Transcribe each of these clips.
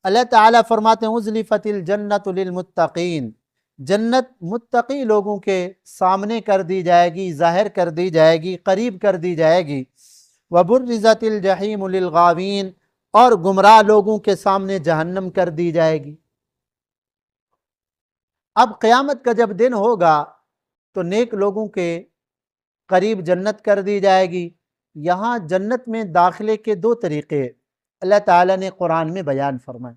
اللہ تعالیٰ فرماتے ہیں ازلفت الجنت للمتقین، جنت متقی لوگوں کے سامنے کر دی جائے گی، ظاہر کر دی جائے گی، قریب کر دی جائے گی۔ وبرزت الجحیم للغاوین، اور گمراہ لوگوں کے سامنے جہنم کر دی جائے گی۔ اب قیامت کا جب دن ہوگا تو نیک لوگوں کے قریب جنت کر دی جائے گی۔ یہاں جنت میں داخلے کے دو طریقے اللہ تعالیٰ نے قرآن میں بیان فرمائے۔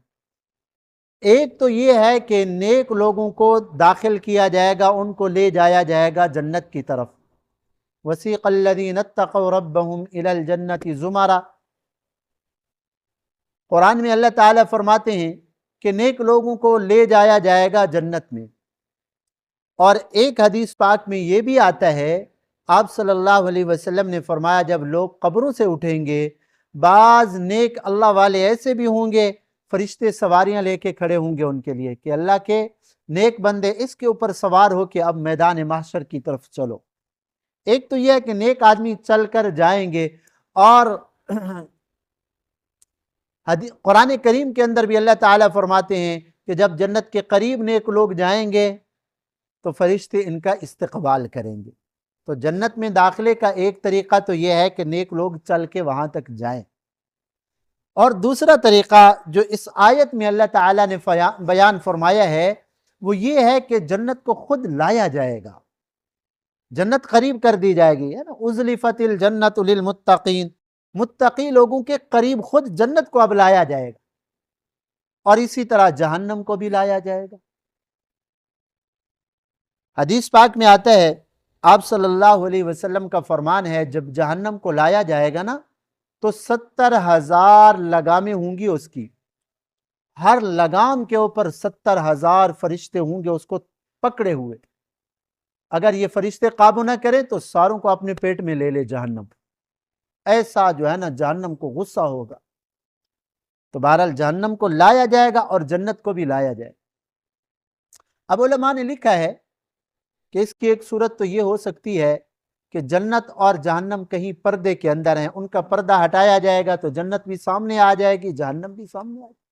ایک تو یہ ہے کہ نیک لوگوں کو داخل کیا جائے گا، ان کو لے جایا جائے گا جنت کی طرف۔ وسیق الذین اتقوا ربهم الی الجنۃ زمرا، قرآن میں اللہ تعالیٰ فرماتے ہیں کہ نیک لوگوں کو لے جایا جائے گا جنت میں۔ اور ایک حدیث پاک میں یہ بھی آتا ہے، آپ صلی اللہ علیہ وسلم نے فرمایا جب لوگ قبروں سے اٹھیں گے، بعض نیک اللہ والے ایسے بھی ہوں گے، فرشتے سواریاں لے کے کھڑے ہوں گے ان کے لیے کہ اللہ کے نیک بندے اس کے اوپر سوار ہو کے اب میدان محشر کی طرف چلو۔ ایک تو یہ ہے کہ نیک آدمی چل کر جائیں گے، اور قرآن کریم کے اندر بھی اللہ تعالیٰ فرماتے ہیں کہ جب جنت کے قریب نیک لوگ جائیں گے تو فرشتے ان کا استقبال کریں گے۔ تو جنت میں داخلے کا ایک طریقہ تو یہ ہے کہ نیک لوگ چل کے وہاں تک جائیں، اور دوسرا طریقہ جو اس آیت میں اللہ تعالیٰ نے بیان فرمایا ہے وہ یہ ہے کہ جنت کو خود لایا جائے گا، جنت قریب کر دی جائے گی، ہے نا، ازلفت الجنت للمتقین، متقی لوگوں کے قریب خود جنت کو اب لایا جائے گا، اور اسی طرح جہنم کو بھی لایا جائے گا۔ حدیث پاک میں آتا ہے، آپ صلی اللہ علیہ وسلم کا فرمان ہے جب جہنم کو لایا جائے گا نا تو 70,000 لگامیں ہوں گی اس کی، ہر لگام کے اوپر 70,000 فرشتے ہوں گے اس کو پکڑے ہوئے۔ اگر یہ فرشتے قابو نہ کریں تو ساروں کو اپنے پیٹ میں لے لے جہنم، ایسا جو ہے نا جہنم کو غصہ ہوگا۔ تو بہرحال جہنم کو لایا جائے گا اور جنت کو بھی لایا جائے گا۔ اب علماء نے لکھا ہے کہ اس کی ایک صورت تو یہ ہو سکتی ہے کہ جنت اور جہنم کہیں پردے کے اندر ہیں، ان کا پردہ ہٹایا جائے گا تو جنت بھی سامنے آ جائے گی، جہنم بھی سامنے آ جائے گی۔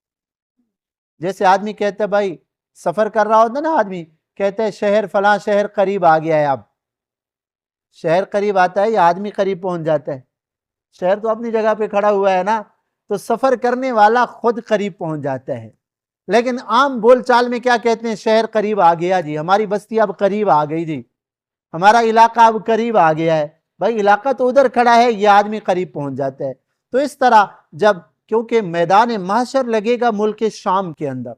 جیسے آدمی کہتا ہے، بھائی سفر کر رہا ہوتا نا آدمی، کہتا ہے شہر فلاں شہر قریب آ گیا ہے، اب شہر قریب آتا ہے یا آدمی قریب پہنچ جاتا ہے؟ شہر تو اپنی جگہ پہ کھڑا ہوا ہے نا، تو سفر کرنے والا خود قریب پہنچ جاتا ہے۔ لیکن عام بول چال میں کیا کہتے ہیں؟ شہر قریب آ گیا جی، ہماری بستی اب قریب آ گئی جی، ہمارا علاقہ اب قریب آ گیا ہے۔ بھائی علاقہ تو ادھر کھڑا ہے، یہ آدمی قریب پہنچ جاتا ہے۔ تو اس طرح جب، کیونکہ میدان محشر لگے گا ملک شام کے اندر،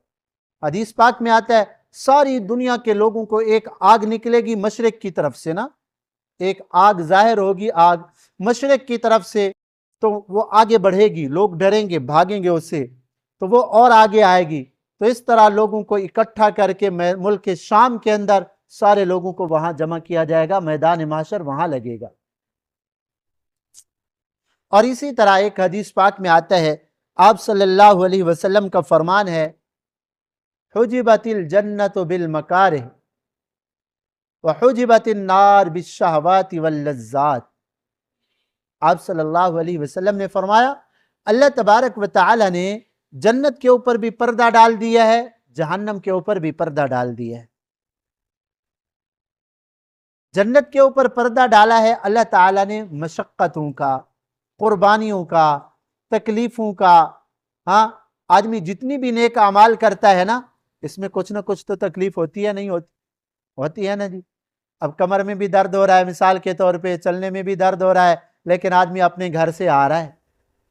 حدیث پاک میں آتا ہے ساری دنیا کے لوگوں کو ایک آگ نکلے گی مشرق کی طرف سے نا، ایک آگ ظاہر ہوگی، آگ مشرق کی طرف سے، تو وہ آگے بڑھے گی، لوگ ڈریں گے، بھاگیں گے اس سے، تو وہ اور آگے آئے گی۔ تو اس طرح لوگوں کو اکٹھا کر کے ملک شام کے اندر سارے لوگوں کو وہاں جمع کیا جائے گا، میدان محشر وہاں لگے گا۔ اور اسی طرح ایک حدیث پاک میں آتا ہے، آپ صلی اللہ علیہ وسلم کا فرمان ہے، حجبت الجنت بالمکارہ وحجبت النار بالشہوات واللذات۔ آپ صلی اللہ علیہ وسلم نے فرمایا اللہ تبارک و تعالی نے جنت کے اوپر بھی پردہ ڈال دیا ہے، جہنم کے اوپر بھی پردہ ڈال دیا ہے۔ جنت کے اوپر پردہ ڈالا ہے اللہ تعالیٰ نے مشقتوں کا، قربانیوں کا، تکلیفوں کا۔ ہاں، آدمی جتنی بھی نیک اعمال کرتا ہے نا، اس میں کچھ نہ کچھ تو تکلیف ہوتی ہے، نہیں ہوتی ہے نا جی۔ اب کمر میں بھی درد ہو رہا ہے مثال کے طور پہ، چلنے میں بھی درد ہو رہا ہے، لیکن آدمی اپنے گھر سے آ رہا ہے،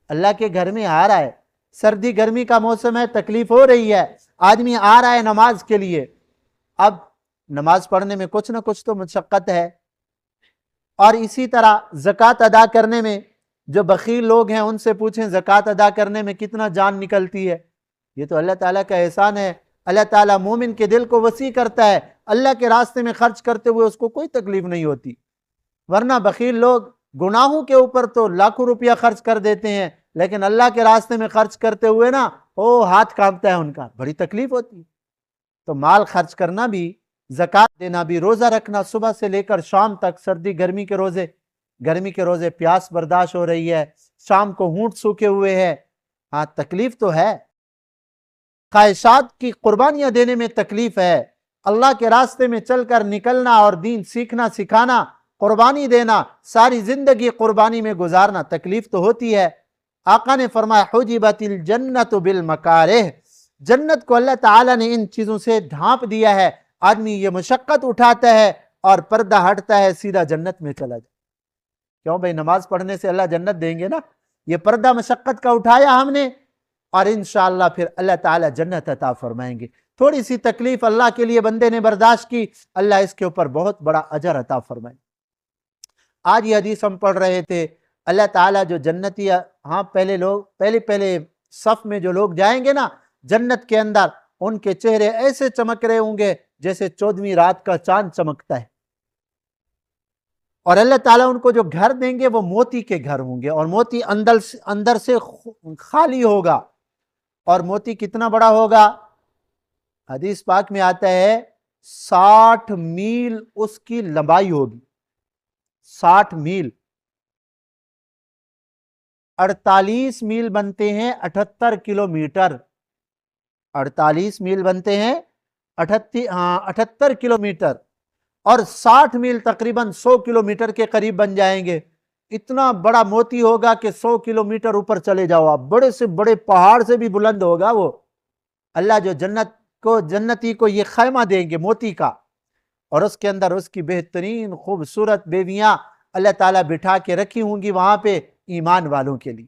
اللہ کے گھر میں آ رہا ہے، سردی گرمی کا موسم ہے، تکلیف ہو رہی ہے، آدمی آ رہا ہے نماز کے لیے، اب نماز پڑھنے میں کچھ نہ کچھ تو مشقت ہے۔ اور اسی طرح زکوٰۃ ادا کرنے میں، جو بخیل لوگ ہیں ان سے پوچھیں زکوٰۃ ادا کرنے میں کتنا جان نکلتی ہے۔ یہ تو اللہ تعالیٰ کا احسان ہے، اللہ تعالیٰ مومن کے دل کو وسیع کرتا ہے، اللہ کے راستے میں خرچ کرتے ہوئے اس کو کوئی تکلیف نہیں ہوتی۔ ورنہ بخیل لوگ گناہوں کے اوپر تو لاکھوں روپیہ خرچ کر دیتے ہیں، لیکن اللہ کے راستے میں خرچ کرتے ہوئے نا، ہاتھ کانپتا ہے ان کا، بڑی تکلیف ہوتی ہے۔ تو مال خرچ کرنا بھی، زکوٰۃ دینا بھی، روزہ رکھنا صبح سے لے کر شام تک، سردی گرمی کے روزے پیاس برداشت ہو رہی ہے، شام کو ہونٹ سوکھے ہوئے ہیں، ہاں تکلیف تو ہے۔ خواہشات کی قربانیاں دینے میں تکلیف ہے، اللہ کے راستے میں چل کر نکلنا اور دین سیکھنا سکھانا، قربانی دینا، ساری زندگی قربانی میں گزارنا، تکلیف تو ہوتی ہے۔ آقا نے فرمایا حجبت الجنت بالمکارہ، جنت کو اللہ تعالیٰ نے ان چیزوں سے ڈھانپ دیا ہے۔ آدمی یہ مشقت اٹھاتا ہے اور پردہ ہٹتا ہے، سیدھا جنت میں چلا جائے۔ کیوں بھائی؟ نماز پڑھنے سے اللہ جنت دیں گے نا؟ یہ پردہ مشقت کا اٹھایا ہم نے، اور انشاءاللہ پھر اللہ تعالیٰ جنت عطا فرمائیں گے۔ تھوڑی سی تکلیف اللہ کے لیے بندے نے برداشت کی، اللہ اس کے اوپر بہت بڑا اجر عطا فرمائیں۔ آج یہ حدیث ہم پڑھ رہے تھے، اللہ تعالیٰ جو جنتی، ہاں پہلے صف میں جو لوگ جائیں گے نا جنت کے اندر، ان کے چہرے ایسے چمک رہے ہوں گے جیسے 14ویں رات کا چاند چمکتا ہے، اور اللہ تعالیٰ ان کو جو گھر دیں گے وہ موتی کے گھر ہوں گے، اور موتی اندر سے خالی ہوگا، اور موتی کتنا بڑا ہوگا؟ حدیث پاک میں آتا ہے 60 میل اس کی لمبائی ہوگی، 60 میل، 48 میل بنتے ہیں 78 کلومیٹر، 48 میل بنتے ہیں 78 کلومیٹر، اور 60 میل تقریباً 100 کلومیٹر کے قریب بن جائیں گے۔ اتنا بڑا موتی ہوگا کہ 100 کلومیٹر اوپر چلے جاؤ آپ، بڑے سے بڑے پہاڑ سے بھی بلند ہوگا وہ۔ اللہ جو جنتی کو یہ خیمہ دیں گے موتی کا، اور اس کے اندر اس کی بہترین خوبصورت بیویاں اللہ تعالیٰ بٹھا کے رکھی ہوں گی وہاں پہ ایمان والوں کے لیے۔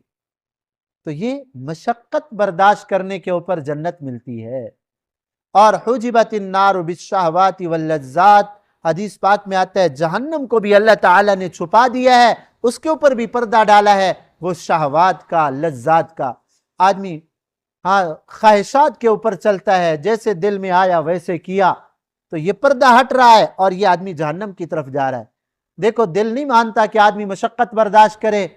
تو یہ مشقت برداشت کرنے کے اوپر جنت ملتی ہے۔ اور حجبت النار بالشہوات واللذات، حدیث پاک میں آتا ہے جہنم کو بھی اللہ تعالیٰ نے چھپا دیا ہے، اس کے اوپر بھی پردہ ڈالا ہے، وہ شہوات کا، لذات کا۔ آدمی خواہشات کے اوپر چلتا ہے، جیسے دل میں آیا ویسے کیا، تو یہ پردہ ہٹ رہا ہے اور یہ آدمی جہنم کی طرف جا رہا ہے۔ دیکھو دل نہیں مانتا کہ آدمی مشقت برداشت کرے،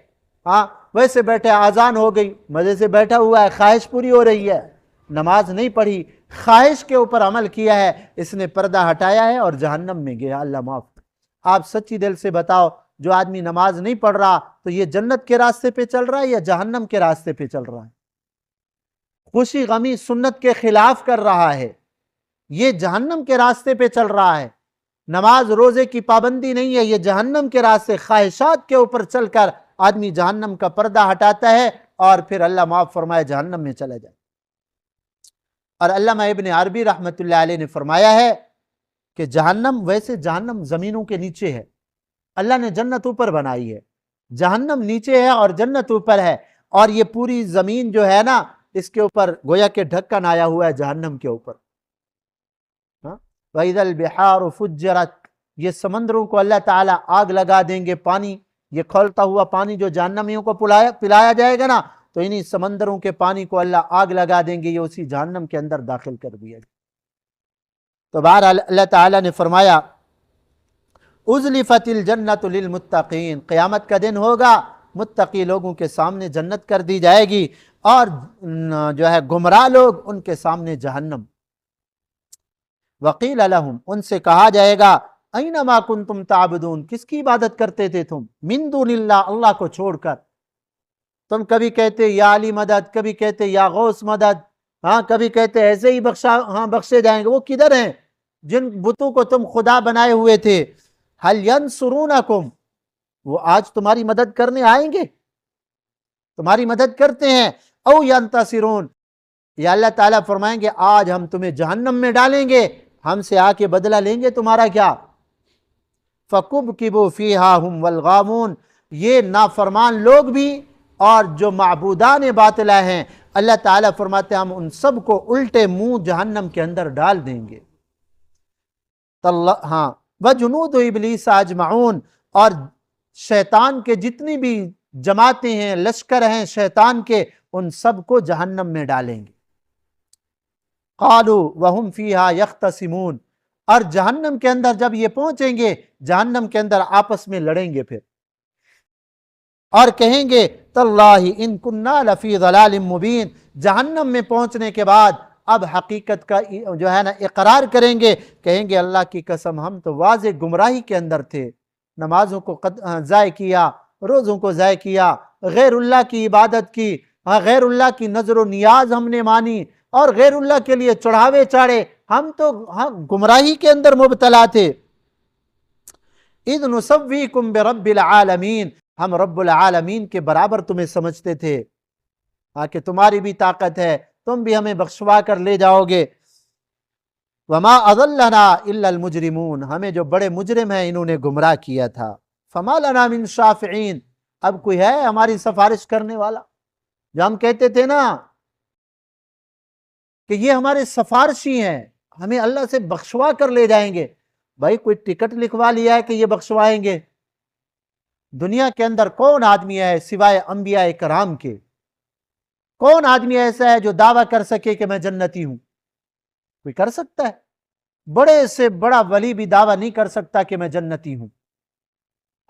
ویسے بیٹھے، آذان ہو گئی، مزے سے بیٹھا ہوا ہے، خواہش پوری ہو رہی ہے، نماز نہیں پڑھی، خواہش کے اوپر عمل کیا ہے، اس نے پردہ ہٹایا ہے اور جہنم میں گیا، اللہ معاف۔ آپ سچی دل سے بتاؤ، جو آدمی نماز نہیں پڑھ رہا تو یہ جنت کے راستے پہ چل رہا ہے یا جہنم کے راستے پہ چل رہا ہے؟ خوشی غمی سنت کے خلاف کر رہا ہے، یہ جہنم کے راستے پہ چل رہا ہے۔ نماز روزے کی پابندی نہیں ہے، یہ جہنم کے راستے، خواہشات کے اوپر چل کر آدمی جہنم کا پردہ ہٹاتا ہے اور پھر اللہ معاف فرمائے جہنم میں چلا جائے۔ اور علامہ ابن عربی رحمۃ اللہ علیہ نے فرمایا ہے کہ جہنم، ویسے جہنم زمینوں کے نیچے ہے، اللہ نے جنت اوپر بنائی ہے، جہنم نیچے ہے اور جنت اوپر ہے، اور یہ پوری زمین جو ہے نا اس کے اوپر گویا کہ ڈھکن آیا ہوا ہے جہنم کے اوپر۔ وَإِذَا الْبِحَارُ فُجِّرَتْ، یہ سمندروں کو اللہ تعالیٰ آگ لگا دیں گے، پانی، یہ کھولتا ہوا پانی جو جہنمیوں کو پلایا جائے گا نا، تو انہی سمندروں کے پانی کو اللہ آگ لگا دیں گے، یہ اسی جہنم کے اندر داخل کر دیا جائے۔ تو بہرحال اللہ تعالیٰ نے فرمایا اُزْلِفَتِ الْجَنَّةُ لِلْمُتَّقِينَ، قیامت کا دن ہوگا، متقی لوگوں کے سامنے جنت کر دی جائے گی، اور جو ہے گمراہ لوگ ان کے سامنے جہنم۔ وَقِيلَ لَهُمْ، ان سے کہا جائے گا اَيْنَمَا كُنْتُمْ تَعْبُدُونَ، کس کی عبادت کرتے تھے تم؟ مِن دُونِ اللَّهِ، اللہ کو چھوڑ کر۔ تم کبھی کہتے یا علی مدد، کبھی کہتے یا غوث مدد، کبھی کہتے ایسے ہی بخشے جائیں گے، وہ کدھر ہیں جن بتوں کو تم خدا بنائے ہوئے تھے؟ هَلْ يَنْصُرُونَكُمْ، وہ آج تمہاری مدد کرنے آئیں گے؟ تمہاری مدد کرتے ہیں؟ او يَنْتَصِرُونَ، یا اللہ تعالیٰ فرمائیں گے آج ہم تمہیں جہنم میں ڈالیں گے، ہم سے آ کے بدلہ لیں گے تمہارا کیا؟ فَكُبْكِبُوا فِيهَا هُمْ وَالْغَاوُونَ، یہ نافرمان لوگ بھی اور جو معبودان باطلہ ہیں، اللہ تعالیٰ فرماتے ہیں ہم ان سب کو الٹے منہ جہنم کے اندر ڈال دیں گے۔ وَجُنُودُ إِبْلِيسَ أَجْمَعُونَ، اور شیطان کے جتنی بھی جماعتیں ہیں، لشکر ہیں شیطان کے، ان سب کو جہنم میں ڈالیں گے۔ قَالُوا وَهُمْ فِيهَا يَخْتَصِمُونَ، اور جہنم کے اندر جب یہ پہنچیں گے، جہنم کے اندر آپس میں لڑیں گے پھر، اور کہیں گے تَاللَّهِ إِن كُنَّا لَفِي ضَلَالٍ مُبِينٍ، جہنم میں پہنچنے کے بعد اب حقیقت کا جو ہے نا اقرار کریں گے، کہیں گے اللہ کی قسم ہم تو واضح گمراہی کے اندر تھے، نمازوں کو ضائع کیا، روزوں کو ضائع کیا، غیر اللہ کی عبادت کی، غیر اللہ کی نظر و نیاز ہم نے مانی، اور غیر اللہ کے لیے چڑھاوے چاڑے، ہم تو گمراہی کے اندر مبتلا تھے۔ اذ نسویکم برب العالمین، ہم رب العالمین کے برابر تمہیں سمجھتے تھے، کہ تمہاری بھی طاقت ہے، تم بھی ہمیں بخشوا کر لے جاؤ گے۔ وما اضلنا الا المجرمون، ہمیں جو بڑے مجرم ہیں انہوں نے گمراہ کیا تھا۔ فما لنا من شافعین، اب کوئی ہے ہماری سفارش کرنے والا؟ جو ہم کہتے تھے نا کہ یہ ہمارے سفارشی ہیں، ہمیں اللہ سے بخشوا کر لے جائیں گے، بھائی کوئی ٹکٹ لکھوا لیا ہے کہ یہ بخشوائیں گے؟ دنیا کے اندر کون آدمی ہے سوائے انبیاء کرام کے، کون آدمی ایسا ہے جو دعویٰ کر سکے کہ میں جنتی ہوں؟ کوئی کر سکتا ہے؟ بڑے سے بڑا ولی بھی دعویٰ نہیں کر سکتا کہ میں جنتی ہوں۔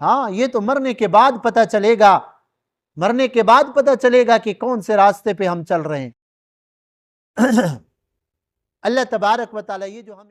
ہاں یہ تو مرنے کے بعد پتہ چلے گا، مرنے کے بعد پتہ چلے گا کہ کون سے راستے پہ ہم چل رہے ہیں۔ اللہ تبارک و تعالی یہ جو ہمیں